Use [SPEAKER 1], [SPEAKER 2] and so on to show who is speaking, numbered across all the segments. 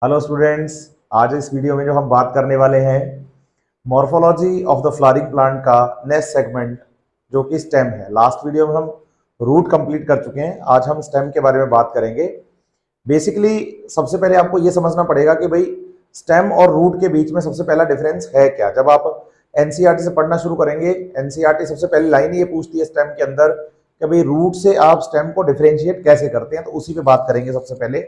[SPEAKER 1] Hello students, आज इस video में जो हम बात करने वाले हैं morphology of the flowering plant का नेक्स्ट सेगमेंट जो कि स्टेम है। लास्ट वीडियो में हम रूट कंप्लीट कर चुके हैं, आज हम स्टेम के बारे में बात करेंगे। बेसिकली सबसे पहले आपको ये समझना पड़ेगा कि भाई स्टेम और रूट के बीच में सबसे पहला डिफरेंस है क्या। जब आप एनसीईआरटी से पढ़ना शुरू करेंगे, एनसीईआरटी सबसे पहली लाइन ये पूछती है स्टेम के अंदर कि भाई रूट से आप स्टेम को डिफरेंशिएट कैसे करते हैं, तो उसी पे बात करेंगे। सबसे पहले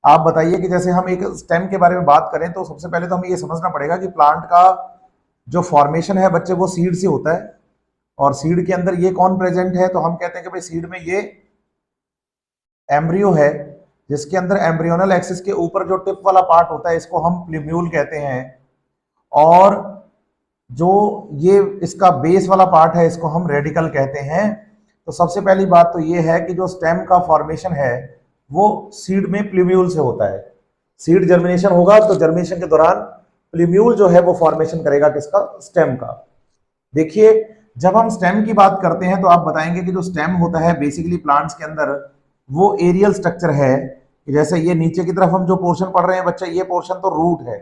[SPEAKER 1] आप बताइए कि जैसे हम एक स्टेम के बारे में बात करें तो सबसे पहले तो हमें ये समझना पड़ेगा कि प्लांट का जो फॉर्मेशन है बच्चे वो सीड से होता है, और सीड के अंदर ये कौन प्रेजेंट है, तो हम कहते हैं कि भाई सीड में ये एम्ब्रियो है, जिसके अंदर एम्ब्रियोनल एक्सिस के ऊपर जो टिप वाला पार्ट होता है इसको हम प्लूम्यूल कहते हैं, और जो ये इसका बेस वाला पार्ट है इसको हम रेडिकल कहते हैं। तो सबसे पहली बात तो ये है कि जो स्टेम का फॉर्मेशन है वो सीड में प्लूम्यूल से होता है। सीड जर्मिनेशन होगा तो जर्मिनेशन के दौरान प्लूम्यूल जो है वो फॉर्मेशन करेगा किसका, स्टेम का। देखिए जब हम स्टेम की बात करते हैं तो आप बताएंगे कि जो स्टेम होता है बेसिकली प्लांट्स के अंदर वो एरियल स्ट्रक्चर है। जैसे ये नीचे की तरफ हम जो पोर्शन पढ़ रहे हैं बच्चे, ये पोर्शन तो रूट है,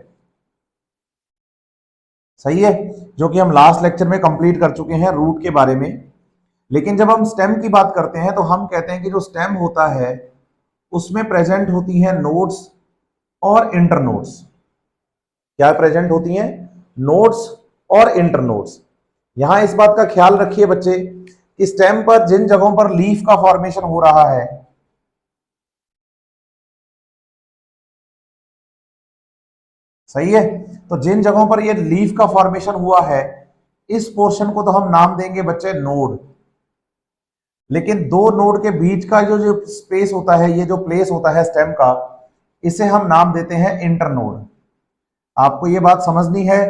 [SPEAKER 1] सही है, जो कि हम लास्ट लेक्चर में कंप्लीट कर चुके हैं रूट के बारे में। लेकिन जब हम स्टेम की बात करते हैं तो हम कहते हैं कि जो स्टेम होता है उसमें प्रेजेंट होती हैं नोड्स और इंटरनोड्स। क्या प्रेजेंट होती हैं? नोड्स और इंटरनोड्स। यहां इस बात का ख्याल रखिए बच्चे कि स्टेम पर जिन जगहों पर लीफ का फॉर्मेशन हो रहा है, सही है, तो जिन जगहों पर ये लीफ का फॉर्मेशन हुआ है इस पोर्शन को तो हम नाम देंगे बच्चे नोड। लेकिन दो नोड के बीच का जो जो स्पेस होता है, ये जो प्लेस होता है स्टेम का, इसे हम नाम देते हैं इंटरनोड। आपको ये बात समझनी है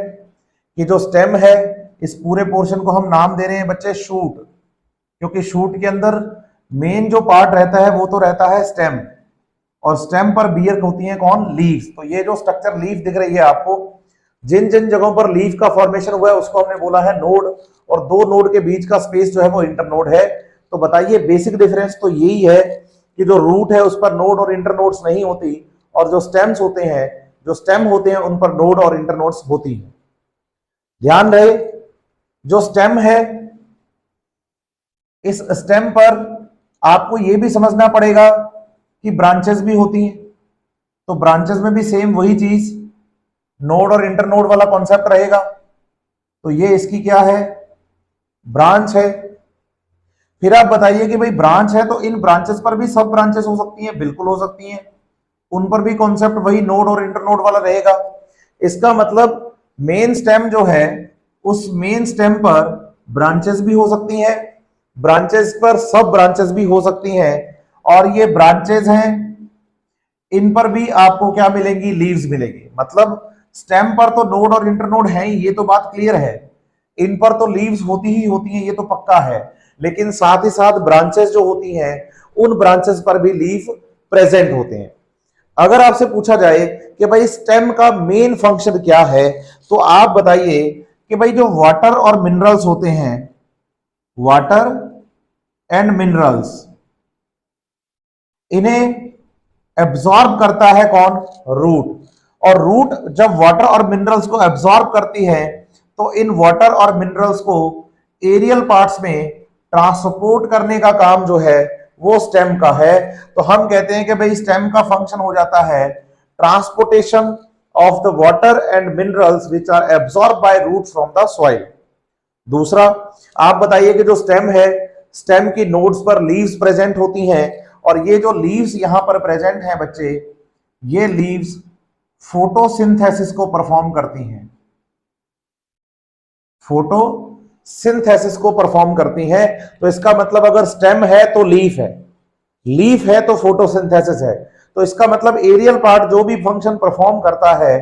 [SPEAKER 1] कि जो स्टेम है इस पूरे पोर्शन को हम नाम दे रहे हैं बच्चे शूट, क्योंकि शूट के अंदर मेन जो पार्ट रहता है वो तो रहता है स्टेम, और स्टेम पर बियर होती है कौन, लीव्स। तो ये जो स्ट्रक्चर लीफ दिख रही है आपको, जिन जिन जगहों पर लीफ का फॉर्मेशन हुआ है उसको हमने बोला है नोड, और दो नोड के बीच का स्पेस जो है वो इंटरनोड है। तो बताइए बेसिक डिफरेंस तो यही है कि जो रूट है उस पर नोड और इंटरनोड्स नहीं होती, और जो स्टेम्स होते हैं, जो स्टेम होते हैं उन पर नोड और इंटरनोड्स होती हैं। ध्यान रहे, जो स्टेम है इस स्टेम पर आपको यह भी समझना पड़ेगा कि ब्रांचेस भी होती हैं। तो ब्रांचेस में भी सेम वही चीज, नोड और इंटरनोड वाला कॉन्सेप्ट रहेगा। तो ये इसकी क्या है, ब्रांच है। फिर आप बताइए कि भाई ब्रांच है तो इन ब्रांचेस पर भी सब ब्रांचेस हो सकती हैं, बिल्कुल हो सकती हैं, उन पर भी कॉन्सेप्ट वही नोड और इंटरनोड वाला रहेगा। इसका मतलब मेन स्टेम जो है उस मेन स्टेम पर ब्रांचेस भी हो सकती हैं, ब्रांचेस पर सब ब्रांचेस भी हो सकती हैं, और ये ब्रांचेस हैं इन पर भी आपको क्या मिलेंगी, लीव्स मिलेंगी। मतलब स्टेम पर तो नोड और इंटरनोड है ही, ये तो बात क्लियर है, इन पर तो लीव्स होती ही होती हैं, ये तो पक्का है। लेकिन साथ ही साथ ब्रांचेस जो होती हैं उन ब्रांचेस पर भी लीफ प्रेजेंट होते हैं। अगर आपसे पूछा जाए कि भाई स्टेम का मेन फंक्शन क्या है, तो आप बताइए कि भाई जो वाटर और मिनरल्स होते हैं, वाटर एंड मिनरल्स, इन्हें एब्जॉर्ब करता है कौन, रूट। और रूट जब वाटर और मिनरल्स को एब्जॉर्ब करती है तो इन वाटर और मिनरल्स को एरियल पार्ट्स में ट्रांसपोर्ट करने का काम जो है वो स्टेम का है। तो हम कहते हैं कि भाई स्टेम का फंक्शन हो जाता है transportation of the water and minerals which are absorb by root from the soil. दूसरा, आप बताइए कि जो स्टेम है, स्टेम की नोड्स पर लीव्स प्रेजेंट होती हैं, और ये जो लीव्स यहां पर प्रेजेंट हैं बच्चे, ये लीव्स फोटोसिंथेसिस को परफॉर्म करती हैं, फोटोसिंथेसिस को परफॉर्म करती हैं। तो इसका मतलब अगर स्टेम है तो लीफ है, लीफ है तो फोटोसिंथेसिस है। तो इसका मतलब एरियल पार्ट जो भी फंक्शन परफॉर्म करता है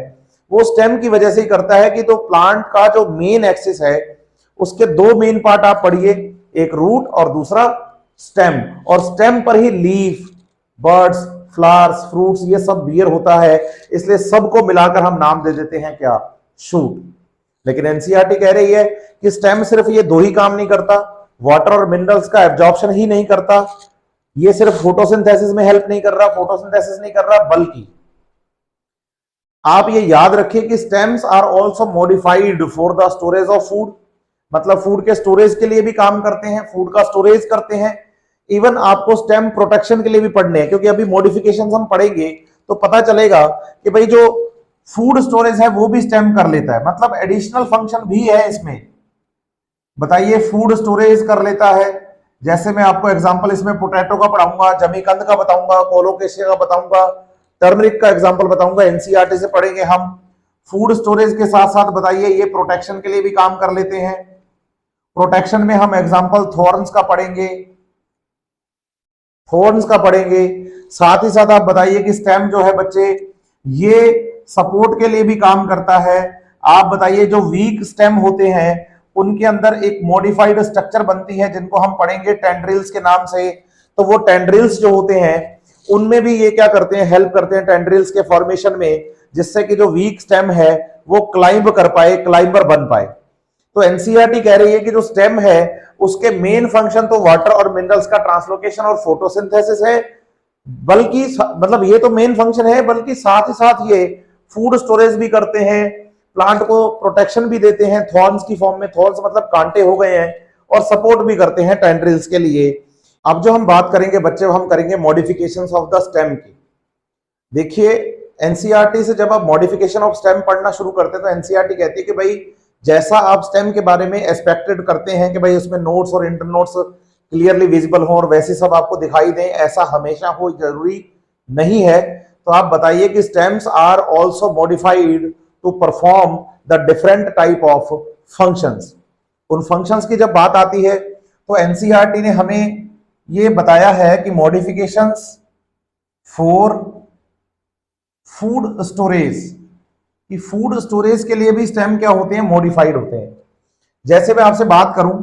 [SPEAKER 1] वो स्टेम की वजह से ही करता है। कि तो प्लांट का जो मेन एक्सिस है उसके दो मेन पार्ट आप पढ़िए, एक रूट और दूसरा स्टेम, और स्टेम पर ही लीफ, बर्ड्स, फ्लावर्स, फ्रूट्स, ये सब बियर होता है, इसलिए सबको मिलाकर हम नाम दे देते हैं क्या, शूट। लेकिन एनसीईआरटी कह रही है कि स्टेम सिर्फ ये दो ही काम नहीं करता, वाटर और मिनरल्स का एब्जॉर्प्शन ही नहीं करता, ये सिर्फ फोटोसिंथेसिस में हेल्प नहीं कर रहा, फोटोसिंथेसिस नहीं कर रहा, बल्कि आप ये याद रखिए कि stems are also modified for the storage of food, मतलब फूड के स्टोरेज के लिए भी काम करते हैं, फूड का स्टोरेज करते हैं। इवन आपको स्टेम प्रोटेक्शन के लिए भी पढ़ने हैं, क्योंकि अभी मॉडिफिकेशन हम पढ़ेंगे तो पता चलेगा कि भाई जो फूड स्टोरेज है वो भी स्टेम कर लेता है, मतलब एडिशनल फंक्शन भी है इसमें। बताइए, फूड स्टोरेज कर लेता है। जैसे मैं आपको एग्जांपल इसमें पोटैटो का पढ़ाऊंगा, जमीकंद का बताऊंगा, कोलोकेशिया का बताऊंगा, टर्मरिक का एग्जांपल बताऊंगा, एनसीईआरटी से पढ़ेंगे हम। फूड स्टोरेज के साथ साथ बताइए ये प्रोटेक्शन के लिए भी काम कर लेते हैं। प्रोटेक्शन में हम एग्जांपल थॉर्न्स का पढ़ेंगे, थॉर्न्स का पढ़ेंगे। साथ ही साथ आप बताइए कि स्टेम जो है बच्चे ये सपोर्ट के लिए भी काम करता है। आप बताइए जो वीक स्टेम होते हैं उनके अंदर एक मॉडिफाइड स्ट्रक्चर बनती है जिनको हम पढ़ेंगे टेंड्रिल्स के नाम से। तो वो टेंड्रिल्स जो होते हैं उनमें भी ये क्या करते हैं, हेल्प करते हैं टेंड्रिल्स के फॉर्मेशन में, जिससे कि जो वीक स्टेम है वो क्लाइंब कर पाए, क्लाइंबर बन पाए। तो एनसीईआरटी कह रही है कि जो स्टेम है उसके मेन फंक्शन तो वाटर और मिनरल्स का ट्रांसलोकेशन और फोटोसिंथेसिस है, बल्कि मतलब ये तो मेन फंक्शन है, बल्कि साथ ही साथ ये फूड स्टोरेज भी करते हैं, प्लांट को प्रोटेक्शन भी देते हैं थॉर्न्स की फॉर्म में, थॉर्न्स मतलब कांटे हो गए हैं, और सपोर्ट भी करते हैं टेंड्रिल्स के लिए। अब जो हम बात करेंगे बच्चे, हम करेंगे मॉडिफिकेशंस ऑफ द स्टेम की। देखिए, एनसीईआरटी से जब आप मॉडिफिकेशन ऑफ स्टेम पढ़ना शुरू करते हैं तो एनसीईआरटी कहती है कि भाई जैसा आप स्टेम के बारे में एक्सपेक्टेड करते हैं कि भाई उसमें नोट्स और इंटर नोट्स क्लियरली विजिबल हो और वैसे सब आपको दिखाई दें, ऐसा हमेशा हो जरूरी नहीं है। तो आप बताइए कि stems are also modified to perform the different type of functions. उन फंक्शंस की जब बात आती है तो एनसीईआरटी ने हमें ये बताया है कि मॉडिफिकेशंस फॉर फूड स्टोरेज, कि फूड स्टोरेज के लिए भी स्टेम क्या होते हैं, मॉडिफाइड होते हैं। जैसे मैं आपसे बात करूं,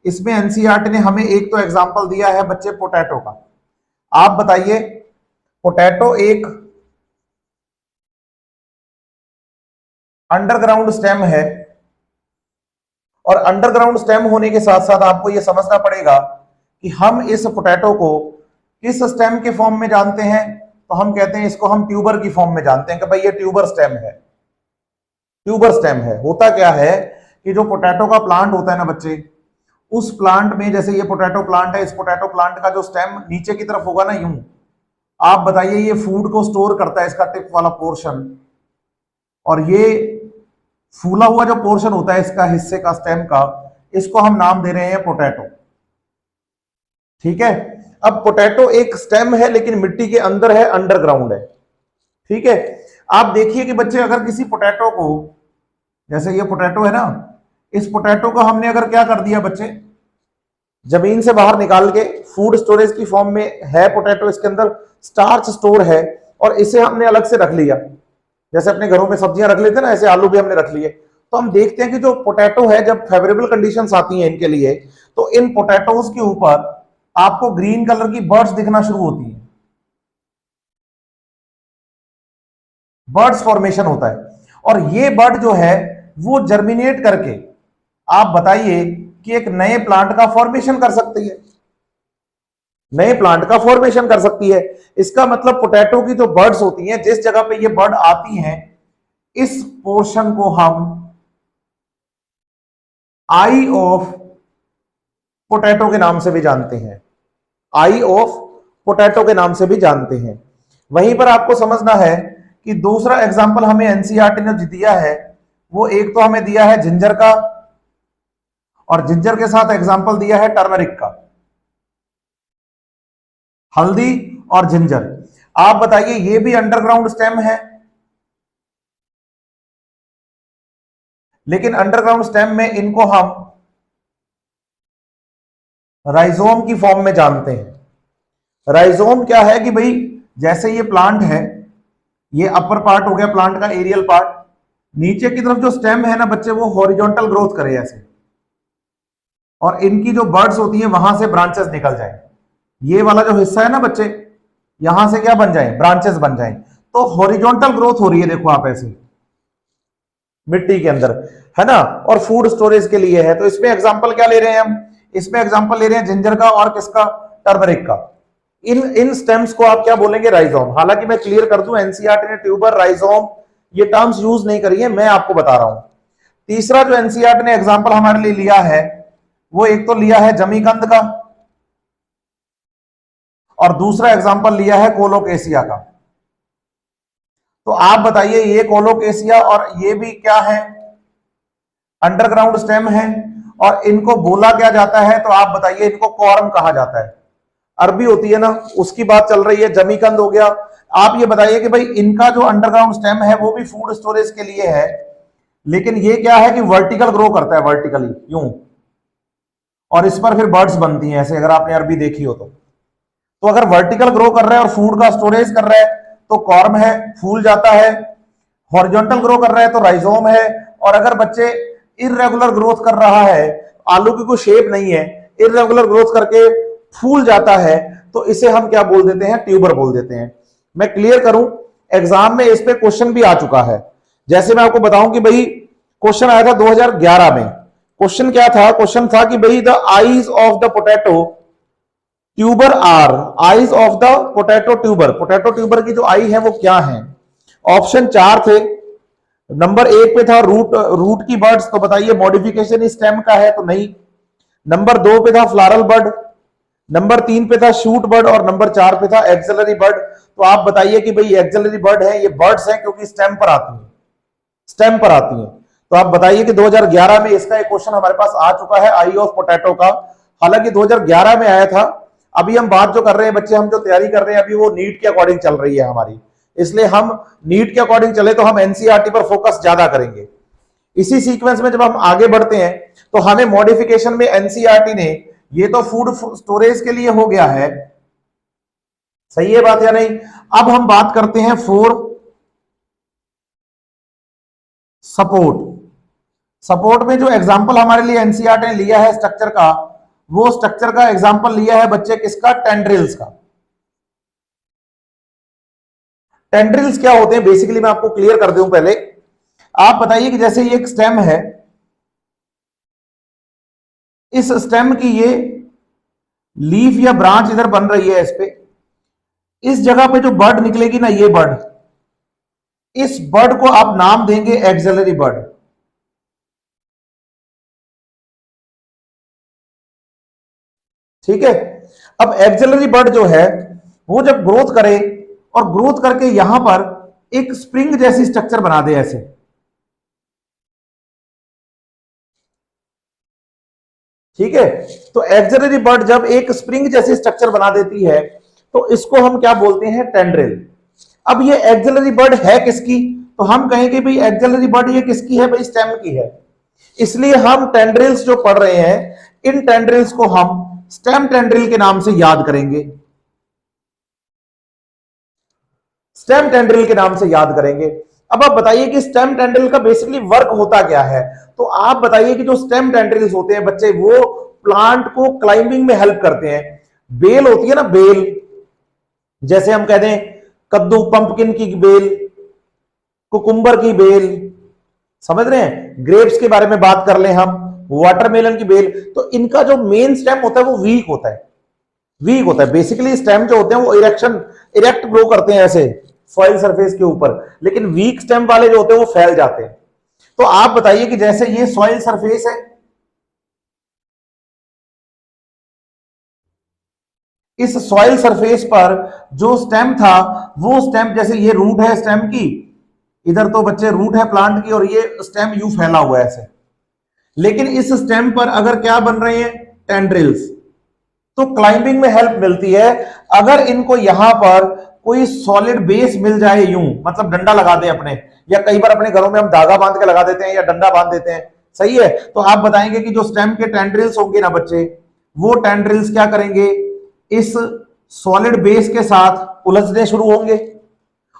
[SPEAKER 1] इसमें एनसीईआरटी ने हमें एक तो एग्जांपल दिया है बच्चे पोटैटो का। आप बताइए, पोटैटो एक अंडरग्राउंड स्टेम है, और अंडरग्राउंड स्टेम होने के साथ साथ आपको यह समझना पड़ेगा कि हम इस पोटैटो को किस स्टेम के फॉर्म में जानते हैं। तो हम कहते हैं इसको हम ट्यूबर की फॉर्म में जानते हैं कि भाई ये ट्यूबर स्टेम है, ट्यूबर स्टेम है। होता क्या है कि जो पोटैटो का प्लांट होता है ना बच्चे, उस प्लांट में, जैसे ये पोटैटो प्लांट है, इस पोटैटो प्लांट का जो स्टेम नीचे की तरफ होगा ना यूं, आप बताइए ये फूड को स्टोर करता है, इसका टिप वाला पोर्शन, और ये फूला हुआ जो पोर्शन होता है इसका हिस्से का स्टेम का, इसको हम नाम दे रहे हैं पोटैटो। ठीक है। अब पोटैटो एक स्टेम है लेकिन मिट्टी के अंदर है, अंडरग्राउंड है। ठीक है। आप देखिए कि बच्चे अगर किसी पोटैटो को, जैसे ये पोटैटो है ना, इस पोटैटो को हमने अगर क्या कर दिया बच्चे, जमीन से बाहर निकाल के फूड स्टोरेज की फॉर्म में है पोटैटो, इसके अंदर स्टार्च स्टोर है, और इसे हमने अलग से रख लिया, जैसे अपने घरों में सब्जियां रख लेते ना, ऐसे आलू भी हमने रख लिए। तो हम देखते हैं कि जो पोटैटो है, जब फेवरेबल कंडीशंस आती हैं इनके लिए, तो इन पोटैटोज के ऊपर आपको ग्रीन कलर की बर्ड्स दिखना शुरू होती हैं, बर्ड्स फॉर्मेशन होता है। और ये बर्ड जो है वो जर्मिनेट करके, आप बताइए कि एक नए प्लांट का फॉर्मेशन कर सकती है, नए प्लांट का फॉर्मेशन कर सकती है। इसका मतलब पोटैटो की जो बर्ड्स होती हैं, जिस जगह पे ये बर्ड आती हैं, इस पोर्शन को हम आई ऑफ पोटैटो के नाम से भी जानते हैं, आई ऑफ पोटैटो के नाम से भी जानते हैं। वहीं पर आपको समझना है कि दूसरा एग्जाम्पल हमें एनसीईआरटी ने दिया है, वो एक तो हमें दिया है जिंजर का, और जिंजर के साथ एग्जाम्पल दिया है टर्मरिक का, हल्दी और जिंजर। आप बताइए ये भी अंडरग्राउंड स्टेम है, लेकिन अंडरग्राउंड स्टेम में इनको हम राइजोम की फॉर्म में जानते हैं। राइजोम क्या है कि भाई जैसे ये प्लांट है, ये अपर पार्ट हो गया प्लांट का, एरियल पार्ट, नीचे की तरफ जो स्टेम है ना बच्चे, वो हॉरिजॉन्टल ग्रोथ करे ऐसे, और इनकी जो बर्ड्स होती है वहां से ब्रांचेस निकल जाए। ये वाला जो हिस्सा है ना बच्चे, यहां से क्या बन जाए, ब्रांचेस बन जाए। तो हॉरिजॉन्टल ग्रोथ हो रही है, देखो आप ऐसे मिट्टी के अंदर, है ना, और फूड स्टोरेज के लिए है। तो इसमें एग्जांपल क्या ले रहे हैं हम, इसमें एग्जांपल ले रहे हैं जिंजर का और किसका, टर्मरिक का। इन स्टेम्स को आप क्या बोलेंगे, राइजोम। हालांकि मैं क्लियर कर दूं, एनसीईआरटी ने ट्यूबर, राइजोम ये टर्म्स यूज नहीं करी है, मैं आपको बता रहा हूं। तीसरा जो एनसीईआरटी ने एग्जाम्पल हमारे लिए लिया है, वो एक तो लिया है जमीकंद का, और दूसरा एग्जाम्पल लिया है कोलोकेशिया का। तो आप बताइए, ये कोलोकेशिया और ये भी क्या है, अंडरग्राउंड स्टेम है, और इनको बोला क्या जाता है, तो आप बताइए, इनको कॉर्म कहा जाता है। अरबी होती है ना, उसकी बात चल रही है, जमीकंद हो गया। आप ये बताइए कि भाई इनका जो अंडरग्राउंड स्टेम है वो भी फूड स्टोरेज के लिए है, लेकिन ये क्या है कि वर्टिकल ग्रो करता है, वर्टिकली यूं, और इस पर फिर बर्ड्स बनती हैं ऐसे, अगर आपने अरबी देखी हो तो अगर वर्टिकल ग्रो कर रहा है और फूड का स्टोरेज कर रहा है तो कॉर्म है, फूल जाता है। हॉरिजॉन्टल ग्रो कर रहा है तो राइजोम है। और अगर बच्चे इररेगुलर ग्रोथ कर रहा है, आलू की कोई शेप नहीं है, इररेगुलर ग्रोथ करके फूल जाता है, तो इसे हम क्या बोल देते हैं, ट्यूबर बोल देते हैं। मैं क्लियर करूं, एग्जाम में इस पे क्वेश्चन भी आ चुका है। जैसे मैं आपको बताऊं कि भाई क्वेश्चन आया था 2011 में। क्वेश्चन क्या था, क्वेश्चन था कि भाई the eyes of the potato tuber are, eyes of the potato tuber, potato tuber की जो आई है वो क्या है। ऑप्शन 4 थे। नंबर 1 पे था रूट, रूट की बर्ड्स, तो बताइए मॉडिफिकेशन स्टेम का है तो नहीं। नंबर 2 पे था फ्लारल बर्ड, नंबर 3 पे था शूट बर्ड, और नंबर 4 पे था एक्सिलरी बर्ड। तो आप बताइए कि भाई एक्सिलरी बर्ड है, ये बर्ड्स हैं क्योंकि स्टेम पर आती हैं, स्टेम पर आती हैं। तो आप बताइए कि 2011 में इसका एक क्वेश्चन हमारे पास आ चुका है, आई ऑफ पोटैटो का। हालांकि 2011 में आया था। अभी हम बात जो कर रहे हैं बच्चे, हम जो तैयारी कर रहे हैं अभी वो नीट के अकॉर्डिंग चल रही है हमारी, इसलिए हम नीट के अकॉर्डिंग चले तो हम एनसीईआरटी पर फोकस ज्यादा करेंगे। इसी सीक्वेंस में जब हम आगे बढ़ते हैं तो हमें मॉडिफिकेशन में एनसीईआरटी ने, ये तो फूड स्टोरेज के लिए हो गया है, सही है बात या नहीं। अब हम बात करते हैं फॉर सपोर्ट। सपोर्ट में जो एग्जांपल हमारे लिए एनसीईआरटी ने लिया है स्ट्रक्चर का, वो स्ट्रक्चर का एग्जांपल लिया है बच्चे किसका, टेंड्रिल्स का। टेंड्रिल्स क्या होते हैं बेसिकली, मैं आपको क्लियर कर दूं पहले। आप बताइए कि जैसे ये एक स्टेम है, इस स्टेम की ये लीफ या ब्रांच इधर बन रही है, इस पे, इस जगह पे जो बर्ड निकलेगी ना, ये बर्ड, इस बर्ड को आप नाम देंगे एक्सिलरी बर्ड। ठीक है। अब एक्सिलरी बर्ड जो है वो जब ग्रोथ करे, और ग्रोथ करके यहां पर एक स्प्रिंग जैसी स्ट्रक्चर बना दे ऐसे, ठीक है। तो एक्सिलरी बर्ड जब एक स्प्रिंग जैसी स्ट्रक्चर बना देती है तो इसको हम क्या बोलते हैं, टेंड्रिल। अब ये एक्सिलरी बर्ड है किसकी, तो हम कहेंगे भाई एक्सिलरी बर्ड ये किसकी है, भाई स्टेम की है। इसलिए हम टेंड्रिल्स जो पढ़ रहे हैं, इन टेंड्रिल्स को हम स्टेम टेंड्रिल के नाम से याद करेंगे, स्टेम टेंड्रिल के नाम से याद करेंगे। अब आप बताइए कि स्टेम टेंड्रिल का बेसिकली वर्क होता क्या है। तो आप बताइए कि जो स्टेम टेंड्रिल्स होते हैं बच्चे, वो प्लांट को क्लाइंबिंग में हेल्प करते हैं। बेल होती है ना, बेल, जैसे हम कहते हैं कद्दू, पंपकिन की बेल, कुकुम्बर की बेल, समझ रहे हैं, ग्रेप्स के बारे में बात कर लें हम, वाटरमेलन की बेल, तो इनका जो मेन स्टेम होता है वो वीक होता है, वीक होता है। बेसिकली स्टेम जो होते हैं वो इरेक्ट ग्रो करते हैं ऐसे सॉइल सरफेस के ऊपर, लेकिन वीक स्टेम वाले जो होते हैं वो फैल जाते हैं। तो आप बताइए कि जैसे ये सॉइल सरफेस है, इस सॉइल सरफेस पर जो स्टेम था, वो स्टेम, जैसे ये रूट है स्टेम की, इधर तो बच्चे रूट है प्लांट की, और ये स्टेम यू फैला हुआ है ऐसे, लेकिन इस स्टेम पर अगर क्या बन रहे हैं, टेंड्रिल्स, तो क्लाइंबिंग में हेल्प मिलती है। अगर इनको यहां पर कोई सॉलिड बेस मिल जाए, यूं मतलब डंडा लगा दे अपने, या कई बार अपने घरों में हम धागा बांध के लगा देते हैं या डंडा बांध देते हैं, सही है। तो आप बताएंगे कि जो स्टेम के टेंड्रिल्स होंगे ना बच्चे, वो टेंड्रिल्स क्या करेंगे, इस सॉलिड बेस के साथ उलझने शुरू होंगे,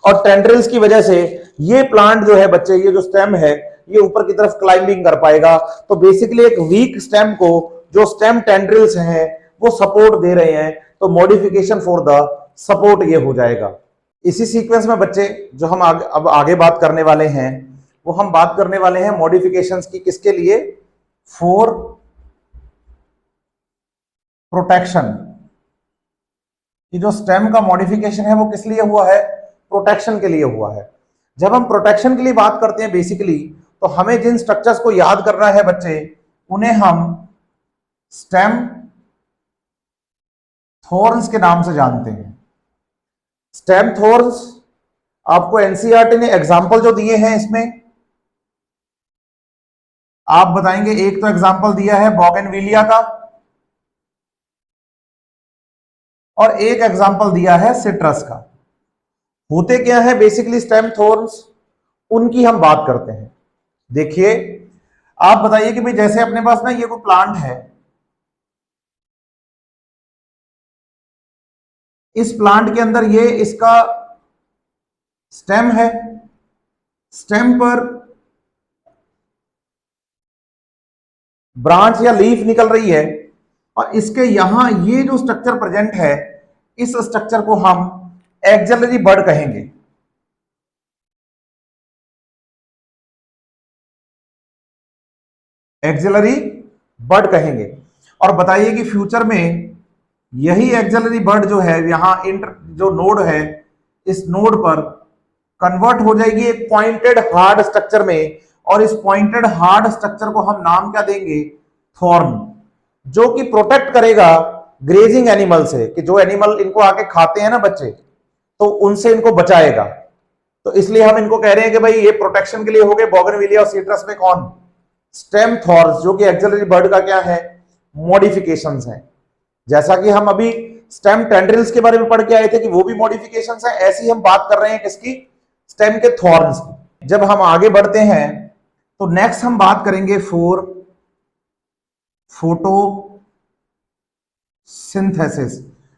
[SPEAKER 1] और टेंड्रिल्स की वजह से ये प्लांट जो है बच्चे, ये जो स्टेम है, ये ऊपर की तरफ क्लाइंबिंग कर पाएगा। तो बेसिकली एक वीक स्टेम को जो स्टेम टेंड्रिल्स हैं वो सपोर्ट दे रहे हैं, तो मॉडिफिकेशन फॉर द सपोर्ट ये हो जाएगा। इसी सीक्वेंस में बच्चे जो हम अब आगे बात करने वाले हैं, वो हम बात करने वाले हैं मॉडिफिकेशंस की, किसके लिए, फॉर प्रोटेक्शन। कि जो स्टेम का मॉडिफिकेशन है वो किस लिए हुआ है, प्रोटेक्शन के लिए हुआ है। जब हम प्रोटेक्शन के लिए बात करते हैं बेसिकली, तो हमें जिन स्ट्रक्चर्स को याद करना है बच्चे, उन्हें हम स्टेम थॉर्न्स के नाम से जानते हैं। स्टेम थॉर्न्स आपको एनसीईआरटी ने एग्जाम्पल जो दिए हैं, इसमें आप बताएंगे। एक तो एग्जाम्पल दिया है बोगनविलिया का, और एक एग्जाम्पल दिया है सिट्रस का। होते क्या है बेसिकली स्टेम थॉर्न्स, उनकी हम बात करते हैं। देखिए, आप बताइए कि भाई जैसे अपने पास ना ये कोई प्लांट है, इस प्लांट के अंदर ये इसका स्टेम है, स्टेम पर ब्रांच या लीफ निकल रही है, और इसके यहां ये जो स्ट्रक्चर प्रेजेंट है, इस स्ट्रक्चर को हम एक्सिलरी बड कहेंगे। एक्सिलरी बड कहेंगे। और बताइए कि फ्यूचर में यही एक्सिलरी बड जो है, यहां जो नोड है, इस नोड पर कन्वर्ट हो जाएगी एक पॉइंटेड हार्ड स्ट्रक्चर में, और इस पॉइंटेड हार्ड स्ट्रक्चर को हम नाम क्या देंगे? थॉर्न, जो कि प्रोटेक्ट करेगा ग्रेजिंग एनिमल से, कि जो एनिमल इनको आके खाते हैं ना बच्चे, तो उनसे इनको बचाएगा। तो इसलिए हम इनको कह रहे हैं कि भाई ये प्रोटेक्शन के लिए हो गए। बोगनविलिया और सिट्रस में कौन? स्टेम थॉर्न्स, जो कि एक्सिलरी बर्ड का क्या है? मॉडिफिकेशंस हैं। जैसा कि हम अभी स्टेम टेंड्रिल्स के बारे में पढ़ के आए थे कि वो भी मॉडिफिकेशंस हैं, ऐसी हम बात कर रहे हैं किसकी? स्टेम के थॉर्न्स की। जब हम आगे बढ़ते हैं तो नेक्स्ट हम बात करेंगे फोटोसिंथेसिस।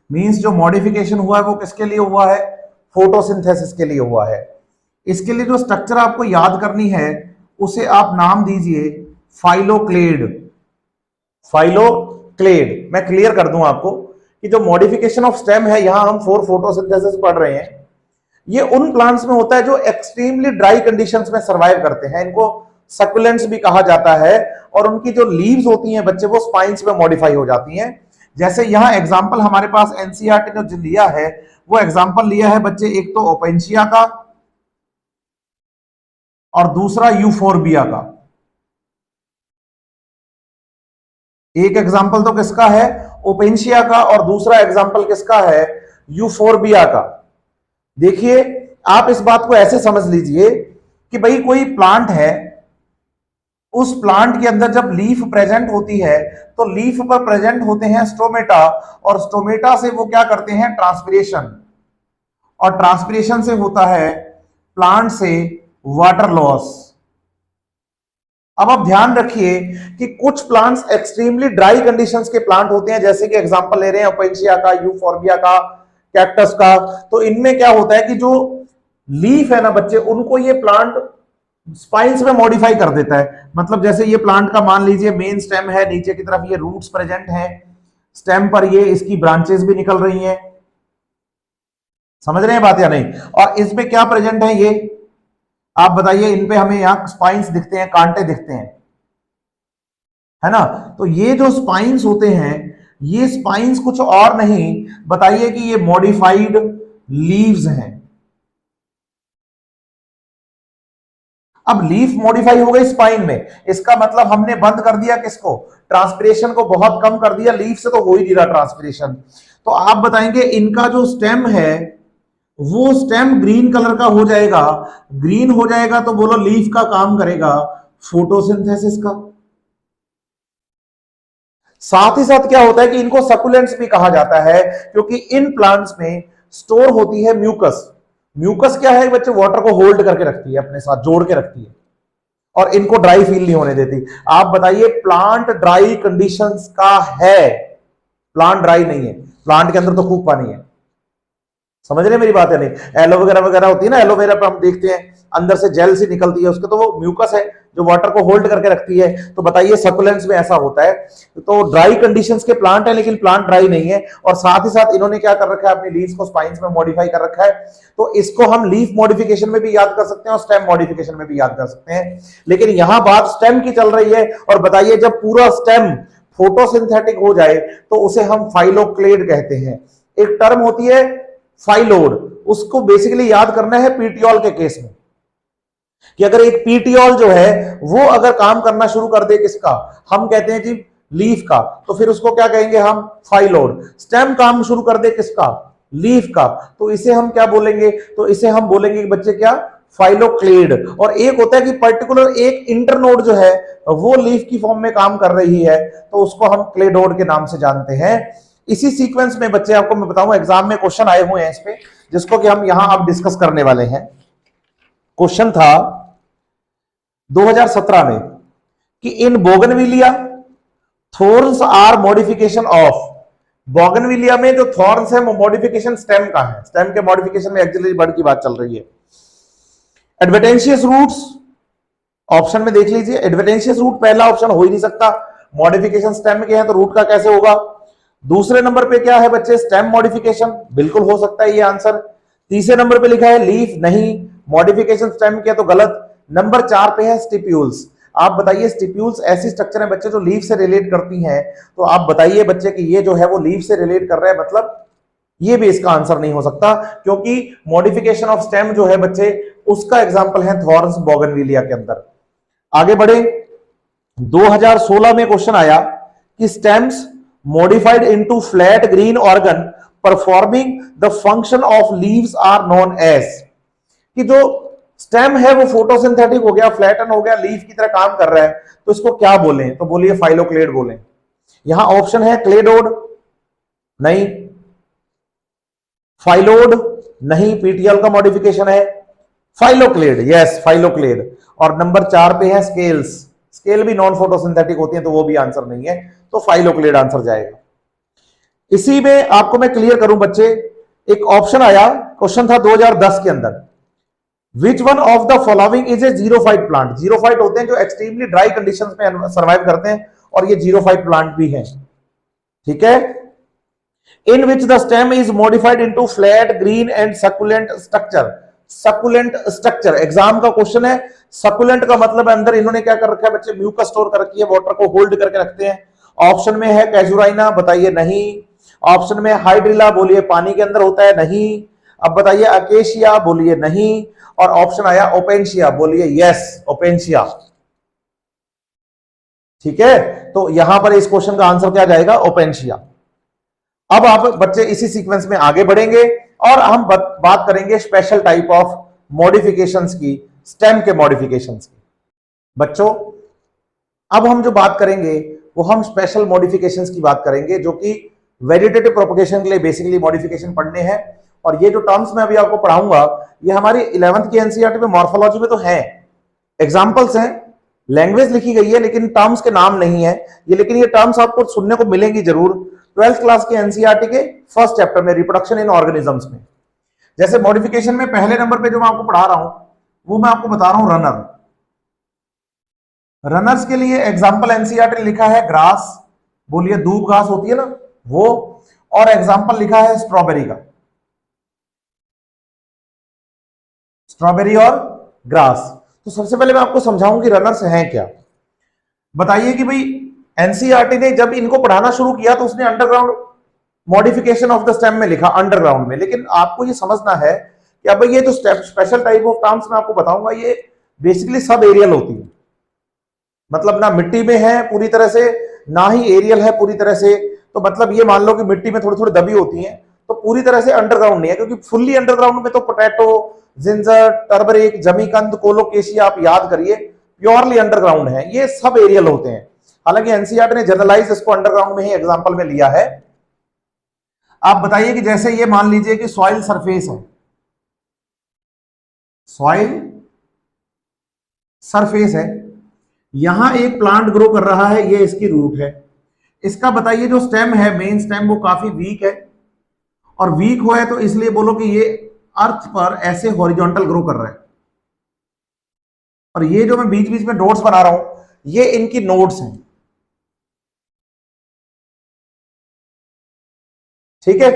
[SPEAKER 1] मींस जो मॉडिफिकेशन हुआ है वो किसके लिए हुआ है? फोटोसिंथेसिस के लिए हुआ है। इसके लिए जो स्ट्रक्चर आपको याद करनी है, उसे आप नाम दीजिए फाइलोक्लेड। फाइलोक्लेड, मैं क्लियर कर दूं आपको कि जो मॉडिफिकेशन ऑफ स्टेम है, यहां हम फोटोसिंथेसिस पढ़ रहे हैं, ये उन प्लांट्स में होता है जो एक्सट्रीमली ड्राई कंडीशंस में सरवाइव करते हैं। इनको सक्युलेंट्स भी कहा जाता है, और उनकी जो लीव्स होती हैं बच्चे, वो स्पाइन्स में मॉडिफाई हो जाती हैं। जैसे यहां एग्जांपल हमारे पास एनसीईआरटी ने जो लिया है, वो एग्जांपल लिया है बच्चे, एक तो ओपेंशिया का और दूसरा यूफोर्बिया का। एक एग्जांपल तो किसका है? ओपेंशिया का, और दूसरा एग्जांपल किसका है? यूफोर्बिया का। देखिए, आप इस बात को ऐसे समझ लीजिए कि भाई कोई प्लांट है, उस प्लांट के अंदर जब लीफ प्रेजेंट होती है, तो लीफ पर प्रेजेंट होते हैं स्टोमेटा, और स्टोमेटा से वो क्या करते हैं? ट्रांसपिरेशन, और ट्रांसपिरेशन से होता है प्लांट से वाटर लॉस। अब आप ध्यान रखिए कि कुछ प्लांट्स एक्सट्रीमली ड्राई कंडीशंस के प्लांट होते हैं, जैसे कि एग्जांपल ले रहे हैं ओपेंशिया का, यूफोर्बिया का, कैक्टस का। तो इनमें क्या होता है कि जो लीफ है ना बच्चे, उनको ये प्लांट स्पाइन्स में मॉडिफाई कर देता है। मतलब जैसे ये प्लांट का मान लीजिए मेन स्टेम है, नीचे की तरफ ये रूट्स प्रेजेंट हैं, स्टेम पर ये इसकी ब्रांचेस भी निकल रही हैं। समझ रहे हैं बात या नहीं? और इसमें क्या प्रेजेंट है? ये आप बताइए, इन पे हमें यहां स्पाइन्स दिखते हैं, कांटे दिखते हैं, है ना? तो ये जो स्पाइन्स होते हैं, ये स्पाइन्स कुछ और नहीं, बताइए कि ये मॉडिफाइड लीव्स हैं। अब लीफ मॉडिफाई हो गई स्पाइन में, इसका मतलब हमने बंद कर दिया किसको? ट्रांसपिरेशन को बहुत कम कर दिया। लीफ से तो हो ही नहीं रहा ट्रांसपिरेशन। तो आप बताएंगे इनका जो स्टेम है, वो स्टेम ग्रीन कलर का हो जाएगा। ग्रीन हो जाएगा तो बोलो लीफ का काम करेगा फोटोसिंथेसिस का। साथ ही साथ क्या होता है कि इनको सकुलेंट्स भी कहा जाता है, क्योंकि इन प्लांट्स में स्टोर होती है म्यूकस। म्यूकस क्या है बच्चे? वाटर को होल्ड करके रखती है, अपने साथ जोड़ के रखती है, और इनको ड्राई फील नहीं होने देती। आप बताइए, प्लांट ड्राई कंडीशंस का है? प्लांट ड्राई नहीं है, प्लांट के अंदर तो खूब पानी है। समझ रहे मेरी बात है नहीं? एलोवेरा वगैरह होती है ना, एलोवेरा पे हम देखते हैं अंदर से जेल सी निकलती है, उसके तो वो म्यूकस है जो वाटर को होल्ड करके रखती है। तो बताइए सकुलेंट्स में ऐसा होता है। तो ड्राई कंडीशंस के प्लांट है, लेकिन प्लांट ड्राई नहीं है। और साथ ही साथ इन्होंने क्या कर रखा है? अपनी लीव्स को स्पाइन्स में मॉडिफाई कर रखा है। तो इसको हम लीफ मॉडिफिकेशन में भी याद कर सकते हैं और स्टेम मॉडिफिकेशन में भी याद कर सकते हैं, लेकिन यहां बात स्टेम की चल रही है। और बताइए, जब पूरा स्टेम फोटोसिंथेटिक हो जाए तो उसे हम फाइलोक्लेड कहते हैं। एक टर्म होती है फाइलोड, उसको बेसिकली याद करना है पीटियोल के केस में। कि अगर एक पीटियोल जो है वो अगर काम करना शुरू कर दे किसका, हम कहते हैं जी लीफ का, तो फिर उसको क्या कहेंगे हम, फाइलोड। स्टेम काम शुरू कर दे किसका, लीफ का, तो इसे हम क्या बोलेंगे, तो इसे हम बोलेंगे कि बच्चे क्या, फाइलोक्लेड। और एक होता है कि पर्टिकुलर एक इंटरनोड जो है वो लीफ की फॉर्म में काम कर रही है, तो उसको हम क्लेडोड के नाम से जानते हैं। इसी सीक्वेंस में बच्चे आपको मैं बताऊं, एग्जाम में क्वेश्चन आए हुए हैं इस पे, जिसको कि हम यहां अब डिस्कस करने वाले हैं। क्वेश्चन था 2017 में कि in bougainvillea thorns are modification of, bougainvillea में जो थॉर्न्स है वो मॉडिफिकेशन स्टेम का है, स्टेम के मॉडिफिकेशन में एक्सिलरी बर्ड की बात चल रही है। एडवेंटेशियस रूट्स ऑप्शन में देख लीजिए, एडवेंटेशियस रूट पहला ऑप्शन हो ही नहीं सकता, मॉडिफिकेशन स्टेम के हैं तो रूट का कैसे होगा। दूसरे नंबर पे क्या है बच्चे, स्टेम मॉडिफिकेशन, बिल्कुल हो सकता है ये आंसर। तीसरे नंबर पे लिखा है लीफ, नहीं, मॉडिफिकेशन स्टेम के तो गलत। नंबर 4 पे है स्टिप्यूल्स। आप बताइए, स्टिप्यूल्स ऐसी स्ट्रक्चर है बच्चे जो लीफ से रिलेट करती हैं, तो आप बताइए बच्चे कि ये जो है वो लीफ से रिलेट कर रहा है, मतलब ये भी इसका आंसर नहीं हो सकता, क्योंकि मॉडिफिकेशन ऑफ स्टेम जो है बच्चे उसका एग्जांपल है थॉर्न्स बोगनविलिया के अंदर। आगे बढ़े, 2016 में क्वेश्चन आया कि stems modified into flat green organ performing the function of leaves are known as, कि जो स्टेम है वो फोटोसिंथेटिक हो गया, फ्लैटन हो गया, लीफ की तरह काम कर रहा है, तो इसको क्या बोलें, तो बोलिए फाइलोक्लेड बोलें। यहां ऑप्शन है क्लेडोड, नहीं, फाइलोड, नहीं, पीटीएल का मॉडिफिकेशन है, फाइलोक्लेड, यस फाइलोक्लेड। और नंबर 4 पे है स्केल्स, स्केल भी नॉन फोटोसिंथेटिक होती है, तो वो भी आंसर नहीं है, तो फाइलोक्लेड आंसर जाएगा। इसी में आपको मैं क्लियर करूं बच्चे, एक ऑप्शन आया, क्वेश्चन था 2010 के अंदर, which one of the following is a xerophyte plant. Xerophyte होते हैं जो एक्सट्रीमली ड्राई कंडीशंस में सर्वाइव करते हैं, और ये जीरोफाइट प्लांट भी है, ठीक है। In which the stem is modified into flat green and succulent structure. Succulent structure exam का क्वेश्चन है। सकुलेंट का मतलब अंदर इन्होंने क्या कर रखा है बच्चे, म्यूकस स्टोर कर रखी है, वाटर को होल्ड करके रखते हैं। ऑप्शन में है कैजुराइना, बताइए नहीं। ऑप्शन में हाइड्रिला, बोलिए पानी के अंदर होता है, नहीं। अब बताइए अकेशिया, बोलिए नहीं। और ऑप्शन आया ओपेंशिया, बोलिए यस ओपेंशिया, ठीक है। तो यहां पर इस क्वेश्चन का आंसर क्या जाएगा, ओपेंशिया। अब आप बच्चे इसी सीक्वेंस में आगे बढ़ेंगे और हम बात करेंगे स्पेशल टाइप ऑफ मॉडिफिकेशंस की, स्टेम के मॉडिफिकेशंस की। बच्चों अब हम जो बात करेंगे वो हम स्पेशल मॉडिफिकेशंस की बात करेंगे, जो कि वेजिटेटिव प्रोपगेशन के लिए बेसिकली मॉडिफिकेशन पढ़ने हैं। और ये जो टर्म्स मैं अभी आपको पढ़ाऊंगा ये हमारी 11th की एनसीईआरटी में मॉर्फोलॉजी में तो है, एग्जांपल्स हैं, लैंग्वेज लिखी गई है लेकिन टर्म्स के नाम नहीं है ये, लेकिन ये टर्म्स आपको सुनने को मिलेंगी जरूर 12th क्लास के एनसीईआरटी के फर्स्ट चैप्टर में, रिप्रोडक्शन इन ऑर्गेनिजम्स में। जैसे मॉडिफिकेशन में पहले नंबर पे जो मैं आपको पढ़ा रहा हूं वो मैं आपको बता रहा हूं रनर। रनर्स के लिए एग्जाम्पल एनसीईआरटी लिखा है ग्रास, बोलिए दूब घास होती है ना वो, और एग्जाम्पल लिखा है स्ट्रॉबेरी का, स्ट्रॉबेरी और ग्रास। तो सबसे पहले मैं आपको समझाऊं कि रनर्स हैं क्या। बताइए कि भाई एनसीईआरटी ने जब इनको पढ़ाना शुरू किया तो उसने underground modification of the stem में लिखा, अंडरग्राउंड में, लेकिन आपको ये समझना है कि अब ये जो स्पेशल टाइप ऑफ टर्म्स मैं आपको बताऊंगा ये बेसिकली सब एरियल होती है, मतलब ना मिट्टी में है पूरी तरह से ना ही एरियल है पूरी तरह से। तो मतलब ये मान लो कि मिट्टी में थोड़ी थोड़ी दबी होती है, तो पूरी तरह से अंडरग्राउंड नहीं है, क्योंकि फुल्ली अंडरग्राउंड में तो पोटैटो, जिंजर, टर्मरिक, जमीकंद, कोलोकेशिया आप याद करिए प्योरली अंडरग्राउंड है, ये सब एरियल होते हैं। हालांकि एनसीईआरटी ने जनरलाइज इसको अंडरग्राउंड में ही एग्जांपल में लिया है। आप बताइए कि जैसे ये मान लीजिए कि सॉइल सरफेस है, सॉइल सरफेस है, यहां एक प्लांट ग्रो कर रहा है, ये इसकी रूट है। इसका बताइए जो स्टेम है, मेन स्टेम, वो काफी वीक है, और वीक हुआ है तो इसलिए बोलो कि ये अर्थ पर ऐसे हॉरिजॉन्टल ग्रो कर रहा है। और ये जो मैं बीच बीच में डॉट्स बना रहा हूं ये इनकी नोड्स हैं, ठीक है।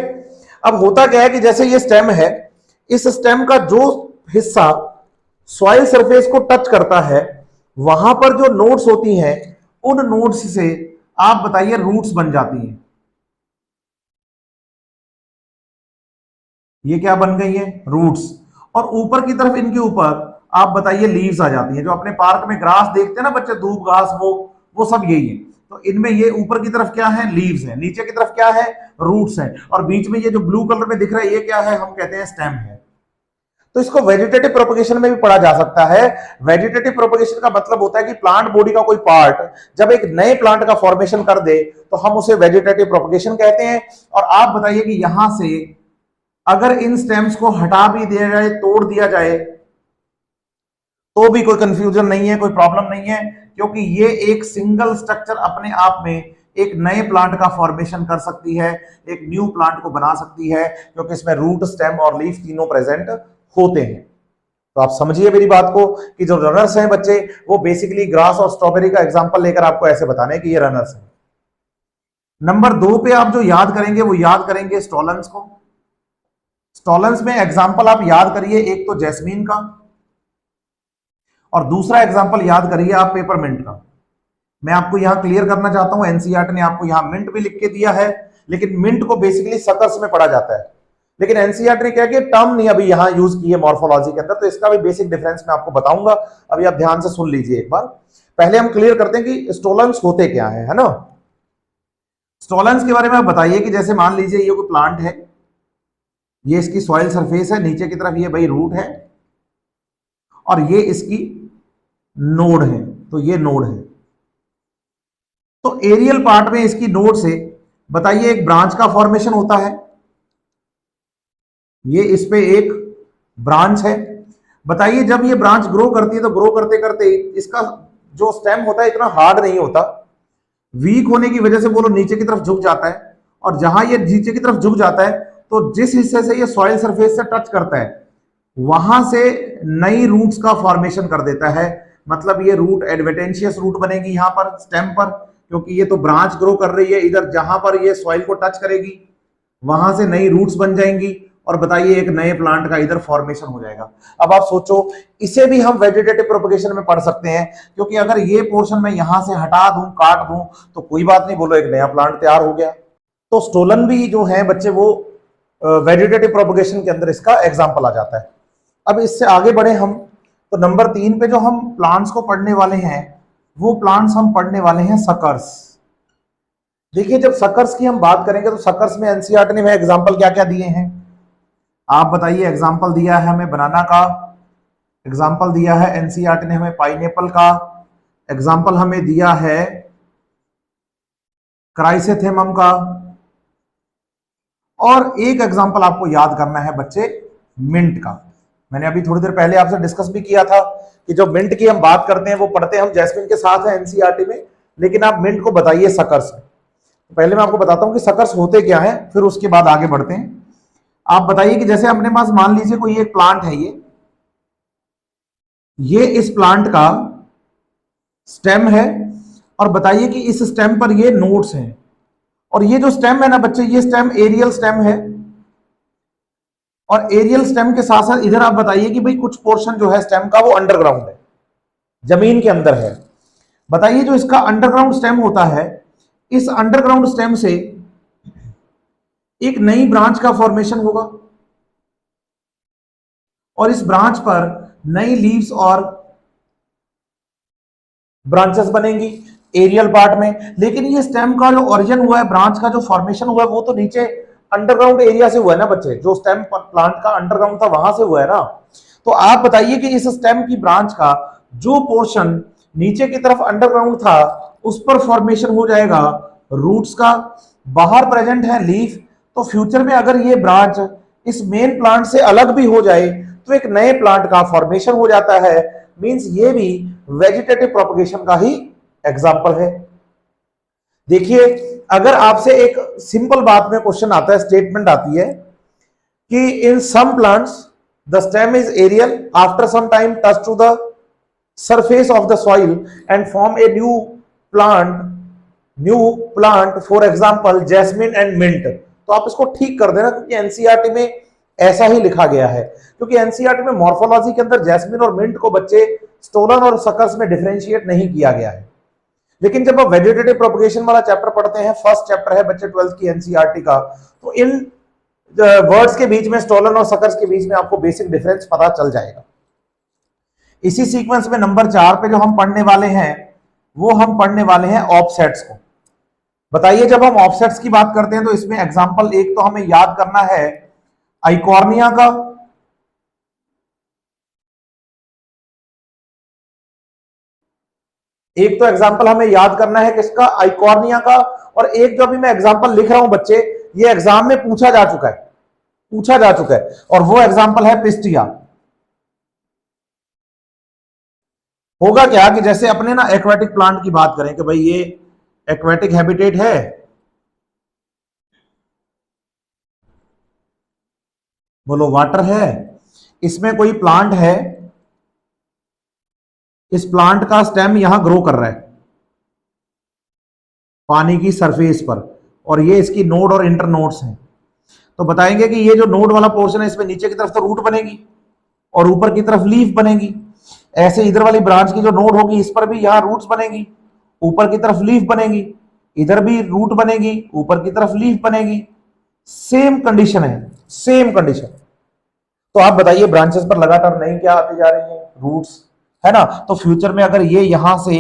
[SPEAKER 1] अब होता क्या है कि जैसे ये स्टेम है, इस स्टेम का जो हिस्सा सॉइल सरफेस को टच करता है वहां पर जो नोड्स होती हैं उन नोड्स से आप बताइए रूट्स बन जाती हैं। ये क्या बन गई है, रूट्स। और ऊपर की तरफ इनके ऊपर आप बताइए लीव्स आ जाती हैं। जो अपने पार्क में ग्रास देखते हैं ना बच्चे, धूप घास, वो सब यही है। तो इनमें ये ऊपर की तरफ क्या है, लीव्स है, नीचे की तरफ क्या है, रूट्स है, और बीच में ये जो ब्लू कलर में दिख रहा है ये क्या है, हम कहते हैं स्टेम है। तो इसको वेजिटेटिव प्रोपगेशन में भी पढ़ा जा सकता है। वेजिटेटिव प्रोपगेशन का मतलब होता है कि प्लांट बॉडी का कोई पार्ट जब एक नए प्लांट का फॉर्मेशन कर दे तो हम उसे वेजिटेटिव प्रोपगेशन कहते हैं। और आप बताइए कि यहां से अगर इन स्टेम्स को हटा भी दिया जाए, तोड़ दिया जाए, तो भी कोई कंफ्यूजन नहीं है, कोई प्रॉब्लम नहीं है, क्योंकि ये एक सिंगल स्ट्रक्चर अपने आप में एक नए प्लांट का फॉर्मेशन कर सकती है, एक न्यू प्लांट को बना सकती है, क्योंकि इसमें रूट, स्टेम और लीफ तीनों प्रेजेंट होते हैं। तो आप समझिए मेरी बात को कि जो रनर्स हैं बच्चे, वो बेसिकली ग्रास और स्ट्रॉबेरी का एग्जांपल लेकर आपको ऐसे बताने कि ये रनर्स हैं। नंबर 2 पे आप जो याद करेंगे वो याद करेंगे स्टॉलन्स को। स्टॉलन्स में एग्जांपल आप याद करिए, एक तो जैस्मीन का और दूसरा एग्जांपल याद करिए आप पेपरमिंट का। मैं आपको यहां क्लियर करना चाहता हूं, एनसीईआरटी ने आपको यहां मिंट भी लिख के दिया है, लेकिन मिंट को बेसिकली सकर्स में पढ़ा जाता है, लेकिन एनसीईआरटी क्या कि टर्म नहीं अभी यहां यूज की है मॉर्फोलॉजी के अंदर, तो इसका भी बेसिक डिफरेंस मैं आपको बताऊंगा। अभी आप ध्यान से सुन लीजिए एक बार। पहले हम क्लियर करते हैं कि स्टोलन्स होते क्या है ना। स्टोलन्स के बारे में आप बताइए कि जैसे मान लीजिए ये कोई प्लांट है, ये इसकी सॉइल सरफेस है, नीचे की तरफ ये भाई रूट है और ये इसकी नोड है, तो ये नोड है। तो एरियल पार्ट में इसकी नोड से बताइए एक ब्रांच का फॉर्मेशन होता है, ये इस पे एक ब्रांच है। बताइए जब ये ब्रांच ग्रो करती है तो ग्रो करते करते इसका जो स्टेम होता है इतना हार्ड नहीं होता, वीक होने की वजह से वो नीचे की तरफ झुक जाता है, और जहां ये नीचे की तरफ झुक जाता है तो जिस हिस्से से ये सॉइल सरफेस से टच करता है वहां से नई रूट्स का फॉर्मेशन कर देता है। मतलब ये रूट एडवेंटेशियस रूट बनेगी यहां पर स्टेम पर, क्योंकि ये तो ब्रांच ग्रो कर रही है इधर, जहां पर ये सॉइल को टच करेगी वहां से नई रूट्स बन जाएंगी, और बताइए एक नए प्लांट का इधर फॉर्मेशन हो जाएगा। अब आप सोचो, इसे भी हम वेजिटेटिव प्रोपगेशन में पढ़ सकते हैं, क्योंकि अगर ये पोर्शन मैं यहां से हटा दूं, काट दूं, तो कोई बात नहीं, बोलो एक नया प्लांट तैयार हो गया। तो स्टोलन भी जो है बच्चे वो वेजिटेटिव प्रोपगेशन के अंदर इसका एग्जाम्पल आ जाता है। अब इससे आगे बढ़े हम, तो नंबर 3 पे जो हम प्लांट्स को पढ़ने वाले हैं वो प्लांट्स हम पढ़ने वाले हैं सकर्स। देखिए जब सकर्स की हम बात करेंगे तो सकर्स में एनसीईआरटी ने एग्जाम्पल क्या क्या दिए हैं आप बताइए। एग्जाम्पल दिया है हमें बनाना का, एग्जाम्पल दिया है एनसीईआरटी ने हमें पाइनएप्पल का, एग्जाम्पल हमें दिया है क्राइसेथेमम का, और एक एग्जाम्पल आपको याद करना है बच्चे मिंट का। मैंने अभी थोड़ी देर पहले आपसे डिस्कस भी किया था कि जो मिंट की हम बात करते हैं वो पढ़ते हैं हम जैस्मिन के साथ है एनसीईआरटी में, लेकिन आप मिंट को बताइए सकर्स में। तो पहले मैं आपको बताता हूं कि सकर्स होते क्या है, फिर उसके बाद आगे बढ़ते हैं। आप बताइए कि जैसे अपने पास मान लीजिए कोई एक प्लांट है, ये इस प्लांट का स्टेम है, और बताइए कि इस स्टेम पर ये नोड्स हैं, और ये जो स्टेम है ना बच्चे, ये स्टेम एरियल स्टेम है, और एरियल स्टेम के साथ साथ इधर आप बताइए कि भाई कुछ पोर्शन जो है स्टेम का वो अंडरग्राउंड है, जमीन के अंदर है। बताइए जो इसका अंडरग्राउंड स्टेम होता है, इस अंडरग्राउंड स्टेम से एक नई ब्रांच का फॉर्मेशन होगा, और इस ब्रांच पर नई लीव्स और ब्रांचेस बनेंगी एरियल पार्ट में। लेकिन ये स्टेम का जो ओरिजिन हुआ है, ब्रांच का जो फॉर्मेशन हुआ है, वो तो नीचे अंडरग्राउंड एरिया से हुआ है ना बच्चे, जो स्टेम प्लांट का अंडरग्राउंड था वहां से हुआ है ना। तो आप बताइए कि इस स्टेम की ब्रांच का जो पोर्शन नीचे की तरफ अंडरग्राउंड था उस पर फॉर्मेशन हो जाएगा रूट्स का, बाहर प्रेजेंट है लीफ। तो फ्यूचर में अगर ये ब्रांच इस मेन प्लांट से अलग भी हो जाए तो एक नए प्लांट का फॉर्मेशन हो जाता है। मींस ये भी वेजिटेटिव प्रोपगेशन का ही एग्जांपल है। देखिए अगर आपसे एक सिंपल बात में क्वेश्चन आता है, स्टेटमेंट आती है कि in some plants the stem is aerial, after some time touch to the surface of the soil and form a new plant for example jasmine and mint। तो आप इसको ठीक कर देना, क्योंकि एनसीईआरटी में ऐसा ही लिखा गया है, क्योंकि एनसीईआरटी में मॉर्फोलॉजी के अंदर जैस्मिन और मिंट को बच्चे स्टोलन और सकर्स में डिफरेंशिएट नहीं किया गया है। लेकिन जब आप वेजिटेटिव प्रोपगेशन वाला चैप्टर पढ़ते हैं, फर्स्ट चैप्टर है बच्चे 12th की एनसीईआरटी का, तो इन वर्ड्स के बीच में, स्टोलन और सकर्स के बीच में आपको बेसिक डिफरेंस पता चल जाएगा। इसी सीक्वेंस में नंबर 4 पे जो हम पढ़ने वाले हैं वो हम पढ़ने वाले हैं ऑफसेट्स को। बताइए, जब हम ऑफसेट्स की बात करते हैं तो इसमें एग्जांपल एक तो हमें याद करना है आइकॉर्निया का, एक तो एग्जांपल हमें याद करना है किसका, आइकॉर्निया का। और एक जो अभी मैं एग्जांपल लिख रहा हूं बच्चे, ये एग्जाम में पूछा जा चुका है, और वो एग्जांपल है पिस्टिया। होगा क्या कि जैसे अपने ना एक्वेटिक प्लांट की बात करें कि भाई ये एक्वेटिक हैबिटेट है, बोलो वाटर है, इसमें कोई प्लांट है, इस प्लांट का स्टेम यहां ग्रो कर रहा है पानी की सरफेस पर, और ये इसकी नोड और इंटर नोड्स हैं। तो बताएंगे कि ये जो नोड वाला पोर्शन है इसमें नीचे की तरफ तो रूट बनेगी और ऊपर की तरफ लीफ बनेगी। ऐसे इधर वाली ब्रांच की जो नोड होगी इस पर भी यहां रूट्स बनेगी, ऊपर की तरफ लीफ बनेगी, इधर भी रूट बनेगी, ऊपर की तरफ लीफ बनेगी। सेम कंडीशन है, सेम कंडीशन। तो आप बताइए ब्रांचेस पर लगातार नई क्या आती जा रही है, रूट्स, है ना। तो फ्यूचर में अगर ये यहां से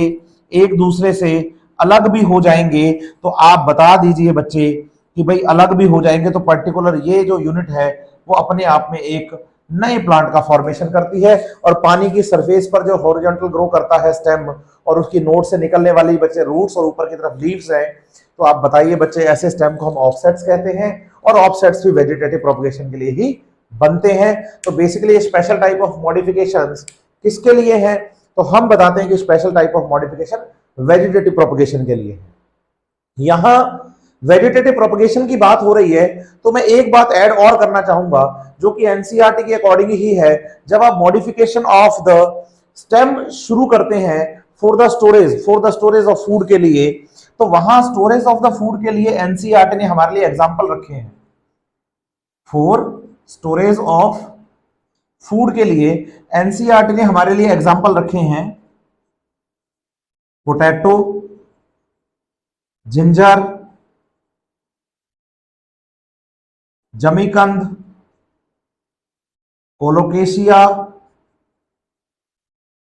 [SPEAKER 1] एक दूसरे से अलग भी हो जाएंगे तो आप बता दीजिए बच्चे कि भाई अलग भी हो जाएंगे तो पर्टिकुलर ये जो यूनिट है वो अपने आप में एक नए प्लांट का फॉर्मेशन करती है, और पानी की सरफेस पर जो हॉरिजॉन्टल ग्रो करता है स्टेम और उसकी नोड से निकलने वाली बच्चे रूट्स और ऊपर की तरफ लीव्स हैं। तो आप बताइए बच्चे, ऐसे स्टेम को हम ऑफसेट्स कहते हैं, और ऑफसेट्स भी वेजिटेटिव प्रोपगेशन के लिए ही बनते हैं। तो basically special type of modifications किसके लिए है, तो हम बताते हैं कि special type of modification vegetative propagation के लिए है। यहां वेजिटेटिव प्रोपगेशन की बात हो रही है तो मैं एक बात ऐड और करना चाहूंगा जो कि एनसीईआरटी के अकॉर्डिंग ही है। जब आप मॉडिफिकेशन ऑफ द स्टेम शुरू करते हैं for the storage of food के लिए, तो वहां स्टोरेज ऑफ द फूड के लिए एनसीईआरटी ने हमारे लिए एग्जांपल रखे हैं। फॉर स्टोरेज ऑफ फूड के लिए एनसीईआरटी ने हमारे लिए एग्जांपल रखे हैं पोटैटो, जिंजर, जमीकंद, कोलोकेशिया,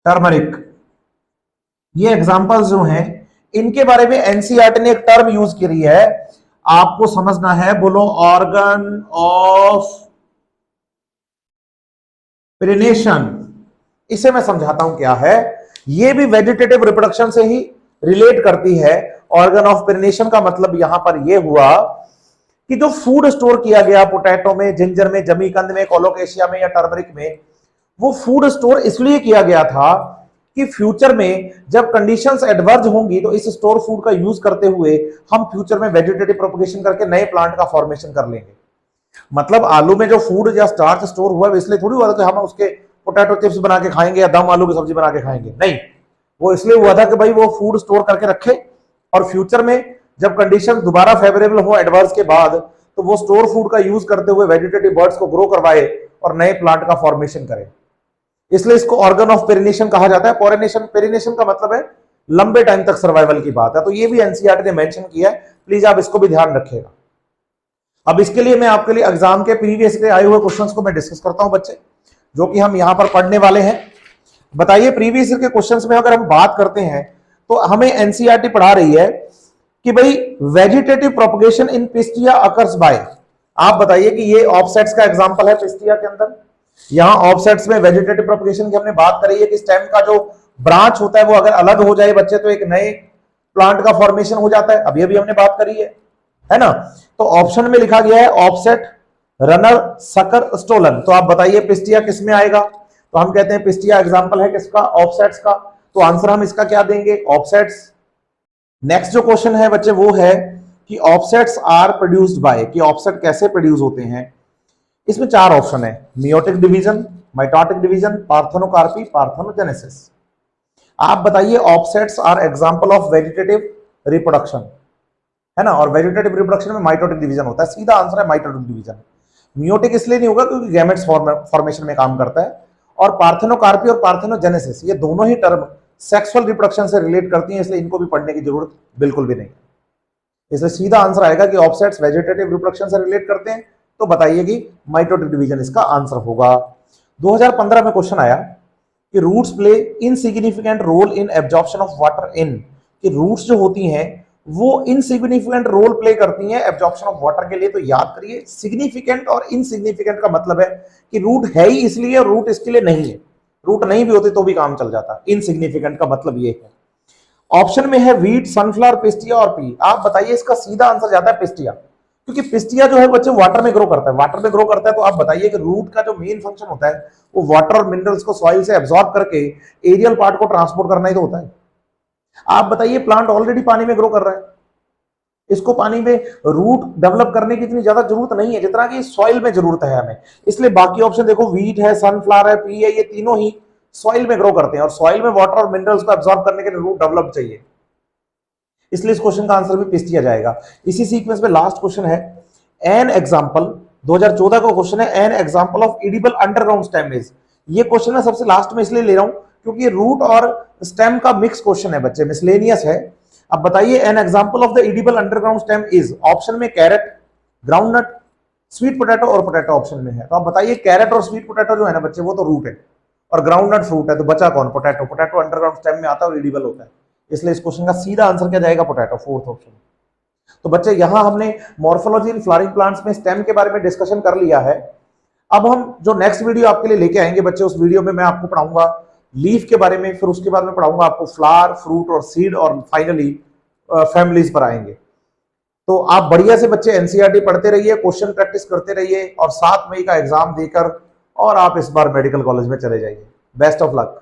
[SPEAKER 1] टर्मरिक। ये एग्जांपल्स जो हैं इनके बारे में एनसीईआरटी ने एक टर्म यूज करी है, आपको समझना है, बोलो ऑर्गन ऑफ पेरिनेशन। इसे मैं समझाता हूं क्या है। ये भी वेजिटेटिव रिप्रोडक्शन से ही रिलेट करती है। ऑर्गन ऑफ पेरिनेशन का मतलब यहां पर यह हुआ कि जो फूड स्टोर किया गया पोटैटो में, जिंजर में, जमीकंद में, कोलोकेशिया में या टर्मरिक में, वो फूड स्टोर इसलिए किया गया था कि फ्यूचर में जब कंडीशंस एडवर्ज होंगी तो इस स्टोर फूड का यूज करते हुए हम फ्यूचर में वेजिटेटिव प्रोपगेशन करके नए प्लांट का फॉर्मेशन कर लेंगे। मतलब आलू में जो फूड या स्टार्च स्टोर हुआ है इसलिए थोड़ी हुआ था कि हम उसके पोटैटो चिप्स बना के खाएंगे या दम आलू की सब्जी बना के खाएंगे, नहीं। वो इसलिए हुआ था कि भाई वो फूड स्टोर करके रखे और फ्यूचर में जब कंडीशन दोबारा फेवरेबल हो एडवर्स के बाद तो वो स्टोर फूड का यूज करते हुए वेजिटेटिव बर्ड्स को ग्रो करवाए और नए प्लांट का फॉर्मेशन करे। इसलिए इसको ऑर्गन ऑफ पेरिनेशन कहा जाता है। पेरिनेशन का मतलब है लंबे टाइम तक सर्वाइवल की बात है। तो ये भी एनसीईआरटी ने मेंशन किया है, प्लीज आप इसको भी ध्यान रखिएगा। अब इसके लिए मैं आपके लिए एग्जाम के प्रीवियस के आए हुए क्वेश्चंस को मैं डिस्कस करता हूं बच्चे, जो कि हम यहां पर पढ़ने वाले हैं। बताइए प्रीवियस के क्वेश्चंस में अगर हम बात करते हैं तो हमें एनसीईआरटी पढ़ा रही है कि भाई vegetative propagation in pistia occurs by. आप बताइए कि ये ऑफसेट्स का एग्जांपल है पिस्टिया के अंदर। यहां ऑफसेट्स में वेजिटेटिव प्रोपगेशन की हमने बात करी है कि स्टेम का जो ब्रांच होता है वो अगर अलग हो जाए बच्चे तो एक नए प्लांट का फॉर्मेशन हो जाता है। अभी अभी हमने बात करी है ना। तो ऑप्शन में लिखा गया है ऑफसेट, रनर, सकर, स्टोलन। तो आप बताइए पिस्टिया किस में आएगा। तो हम कहते हैं पिस्टिया एग्जांपल है किसका, ऑफसेट्स का। तो आंसर हम इसका क्या देंगे, ऑफसेट्स। नेक्स्ट जो क्वेश्चन है बच्चे वो है कि ऑफसेट्स आर प्रोड्यूस्ड बाय, कि ऑफसेट कैसे प्रोड्यूस होते हैं। इसमें 4 ऑप्शन है, meiotic division, mitotic division, parthenocarpy, parthenogenesis. आप बताइए offsets are example of vegetative reproduction, है ना। और वेजिटेटिव रिप्रोडक्शन में माइटोटिक डिवीजन होता है, सीधा आंसर है माइटोटिक डिवीजन। मियोटिक इसलिए नहीं होगा क्योंकि गैमेट्स फॉर्मेशन में काम करता है। और पार्थेनोकार्पी और पार्थेनोजेनेसिस ये दोनों ही टर्म सेक्सुअल रिप्रोडक्शन से रिलेट करती हैं, इसलिए इनको भी पढ़ने की जरूरत बिल्कुल भी नहीं। इसलिए सीधा आंसर आएगा कि ऑफसेट्स वेजिटेटिव रिप्रोडक्शन से रिलेट करते हैं। तो बताइए कि माइटोटिक डिवीजन इसका आंसर होगा। 2015 में क्वेश्चन आया कि roots play insignificant role in absorption of water in, कि रूट्स जो होती हैं वो इनसिग्निफिकेंट रोल प्ले करती हैं एब्जॉर्प्शन ऑफ वाटर के लिए। तो याद करिए, सिग्निफिकेंट और इनसिग्निफिकेंट का मतलब है कि रूट है ही इसलिए, रूट इसके लिए नहीं है। रूट नहीं भी होते तो भी काम चल जाता। इनसिग्निफिकेंट का मतलब ये है। ऑप्शन में है व्हीट, सनफ्लावर, पिस्टिया और पी। आप बताइए, इसका सीधा आंसर जाता है पिस्टिया, क्योंकि पिस्टिया जो है बच्चे वाटर में ग्रो करता है। वाटर में ग्रो करता है तो आप बताइए कि रूट का जो मेन फंक्शन होता है वो वाटर और मिनरल्स को सॉइल से एब्जॉर्ब करके एरियल पार्ट को ट्रांसपोर्ट करना ही तो होता है। आप बताइए, प्लांट ऑलरेडी पानी में ग्रो कर रहा है, इसको पानी में रूट डेवलप करने की इतनी ज्यादा जरूरत नहीं है जितना कि सॉइल में जरूरत है हमें। इसलिए बाकी ऑप्शन देखो, व्हीट है, सनफ्लावर है, पी है, ये तीनों ही सॉइल में ग्रो करते हैं और सॉइल में वाटर और मिनरल्स को एब्जॉर्ब करने के लिए रूट डेवलप चाहिए, इसलिए इस क्वेश्चन का आंसर भी पिस्टिया जाएगा। इसी सीक्वेंस में लास्ट क्वेश्चन है, एन एग्जांपल, 2014 का क्वेश्चन है, an example of edible underground stem is. ये क्वेश्चन मैं सबसे लास्ट में इसलिए ले रहा हूं क्योंकि रूट और स्टेम का मिक्स क्वेश्चन है बच्चे, मिसलेनियस है। अब बताइए, an example of the edible underground stem is. Option में कैरेट, ग्राउंडनट, स्वीट पोटैटो और पोटैटो ऑप्शन में है। तो आप बताइए, कैरेट और स्वीट पोटैटो जो है ना बच्चे वो तो रूट है और ग्राउंडनट फ्रूट है, तो बचा कौन? पोटैटो। पोटैटो अंडरग्राउंड स्टेम में आता है और एडिबल होता है, इसलिए इस क्वेश्चन का सीधा आंसर क्या जाएगा? Potato, fourth option. तो बच्चे यहां हमने मॉर्फोलॉजी इन फ्लावरिंग प्लांट्स में स्टेम के बारे में डिस्कशन कर लिया है। अब हम जो नेक्स्ट वीडियो आपके लिए लेके आएंगे बच्चे, उस वीडियो में मैं आपको पढ़ाऊंगा लीफ के बारे में, फिर उसके बाद में पढ़ाऊंगा आपको फ्लावर, फ्रूट और सीड, और फाइनली फैमिलीज पर आएंगे। तो आप बढ़िया से बच्चे एनसीईआरटी पढ़ते रहिए, क्वेश्चन प्रैक्टिस करते रहिए और 7 मई का एग्जाम देकर और आप इस बार मेडिकल कॉलेज में चले जाइए। Best of luck.